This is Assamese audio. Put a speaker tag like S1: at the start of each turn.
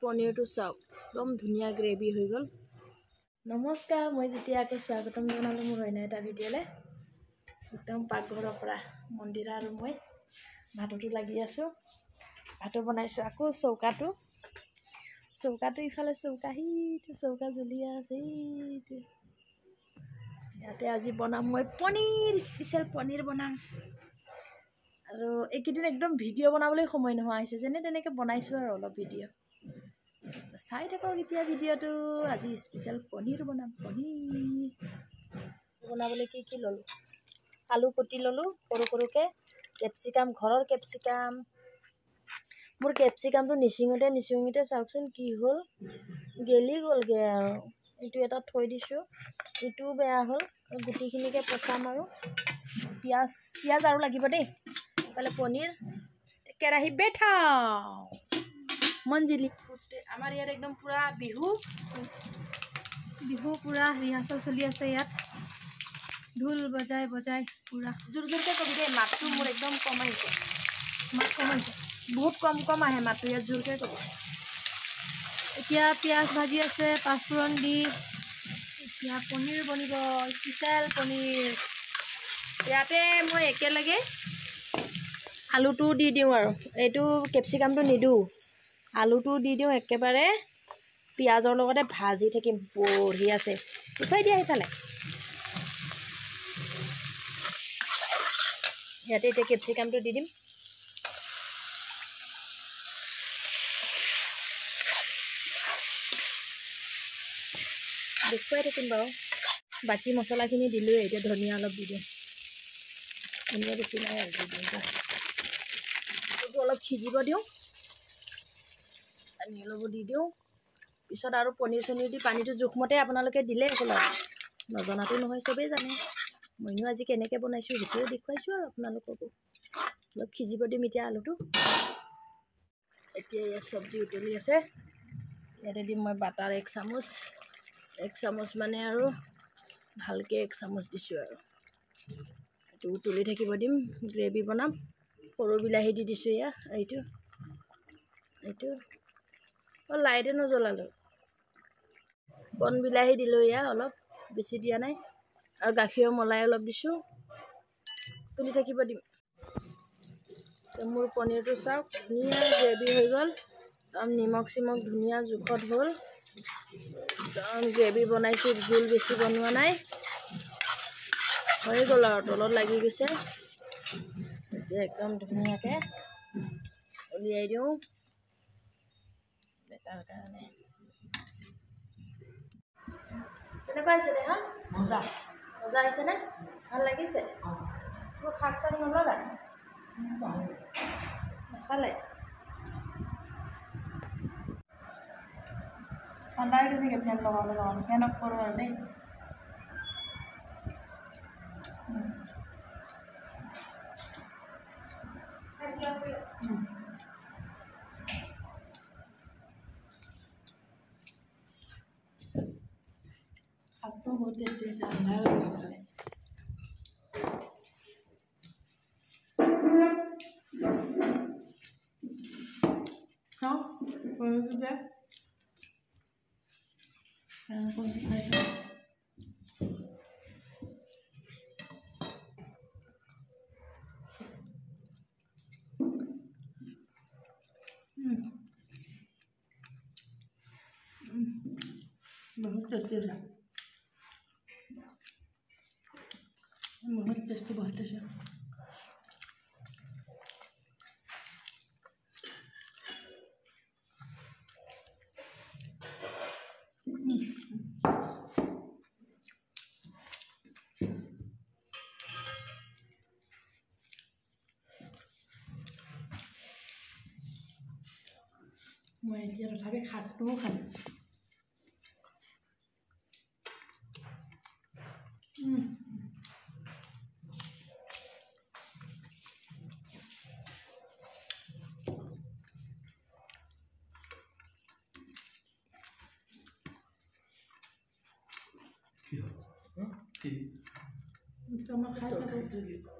S1: পনীৰটো চাওক একদম ধুনীয়া গ্ৰেভি হৈ গ'ল। নমস্কাৰ, মই যেতিয়াকৈ স্বাগতম জনালোঁ মোৰ অন্য এটা ভিডিঅ'লৈ। একদম পাকঘৰৰ পৰা মন্দিৰা আৰু মই ভাততো লাগি আছোঁ। ভাতো বনাইছোঁ। আকৌ চৌকাটো ইফালে সিটো চৌকা জ্বলি আছে। ইয়াতে আজি বনাম মই পনীৰ, স্পেচিয়েল পনীৰ বনাম। আৰু এইকেইদিন একদম ভিডিঅ' বনাবলৈ সময় নোহোৱা হৈছে, যেনে তেনেকৈ বনাইছোঁ আৰু অলপ ভিডিঅ' চাই থাকক এতিয়া ভিডিঅ'টো। আজি স্পেচিয়েল পনীৰ বনাম। পনীৰ বনাবলৈ কি ল'লোঁ? আলু কুটি ল'লোঁ সৰু সৰুকৈ, কেপচিকাম, ঘৰৰ কেপচিকাম। মোৰ কেপচিকামটো নিচিঙোতে চাওকচোন কি হ'ল, গেলি গ'লগৈ আৰু। এইটো এটা থৈ দিছোঁ, ইটোও বেয়া হ'ল। গুটিখিনিকে পচাম আৰু পিঁয়াজ আৰু লাগিব দেই। এইফালে পনীৰ, কেৰাহী বেঠাও মঞ্জিলি। আমাৰ ইয়াত একদম পূৰা বিহু পূৰা ৰিহাৰ্চেল চলি আছে ইয়াত। ঢোল বজাই পূৰা জোৰকৈ কবি দেই। মাতটো মোৰ একদম কম আহিছে, বহুত কম আহে মাতটো ইয়াত। জোৰকৈ ক'ব। এতিয়া পিঁয়াজ ভাজি আছে, পাঁচফোৰণ দি। এতিয়া পনীৰ বনিব, স্পেচিয়েল পনীৰ। ইয়াতে মই একেলগে আলুটো দি দিওঁ আৰু এইটো কেপচিকামটো নিদিওঁ, আলুটো দি দিওঁ একেবাৰে পিঁয়াজৰ লগতে ভাজি থাকিম। বঢ়িয়াছে। উঠাই দিয়া সেইফালে। ইয়াতে এতিয়া কেপচিকামটো দি দিম। দেখুৱাই থাকিম বাৰু। বাকী মছলাখিনি দিলোঁৱে, এতিয়া ধনিয়া অলপ দি দিওঁ। ধনিয়া বেছি নাই আৰু দি দিওঁ। এইটো অলপ সিজিব দিওঁ, পানী অলপ দি দিওঁ। পিছত আৰু পনীৰ চনীৰ দি পানীটো জোখমতে আপোনালোকে দিলেই হ'ল আৰু। নজনাটো নহয়, চবেই জানে। মইনো আজি কেনেকৈ বনাইছোঁ সেইটোৱে দেখুৱাইছোঁ আৰু আপোনালোককো। অলপ সিজিব দিম এতিয়া আলুটো। এতিয়া ইয়াত চব্জি উতলি আছে। ইয়াতে দিম মই বাটাৰ 1 চামুচ মানে আৰু ভালকৈ 1 চামুচ দিছোঁ আৰু। এইটো উতলি থাকিব দিম, গ্ৰেভি বনাম। সৰু বিলাহী দি দিছোঁ এয়া। এইটো লাইটে নজ্বলালোঁ। বন বিলাহী দিলোঁ এয়া, অলপ বেছি দিয়া নাই। আৰু গাখীৰৰ মলাই অলপ দিছোঁ। তুলি থাকিব দিম। মোৰ পনীৰটো চাওক ধুনীয়া গ্ৰেভি হৈ গ'ল। নিমখ চিমখ ধুনীয়া জোখত হ'ল। গ্ৰেভি বনাইছোঁ, জোল বেছি বনোৱা নাই। হৈ গ'ল আৰু তলত লাগি গৈছে। এতিয়া একদম ধুনীয়াকৈ উলিয়াই দিওঁ বেটাৰ কাৰণে। কেনেকুৱা হৈছে দে? হা, মজা হৈছেনে? ভাল লাগিছে? মোৰ শাক চাক নল'লা? নাখালে? ঠাণ্ডা হৈ গৈছেগৈ ফেন লগাওঁ। ফেন অফ কৰোঁ আৰু দেই। শাকটো বহুত টেষ্টি হৈছে, ৰন্ধা হৈ গৈছে খালে। চাওঁ পনীৰটো যে খাইছোঁ। बहुत टेस्टी है, बहुत टेस्टी मैं এতিয়া তথাপি শাকটোও খাম। কি? মই খাই থাকোঁ।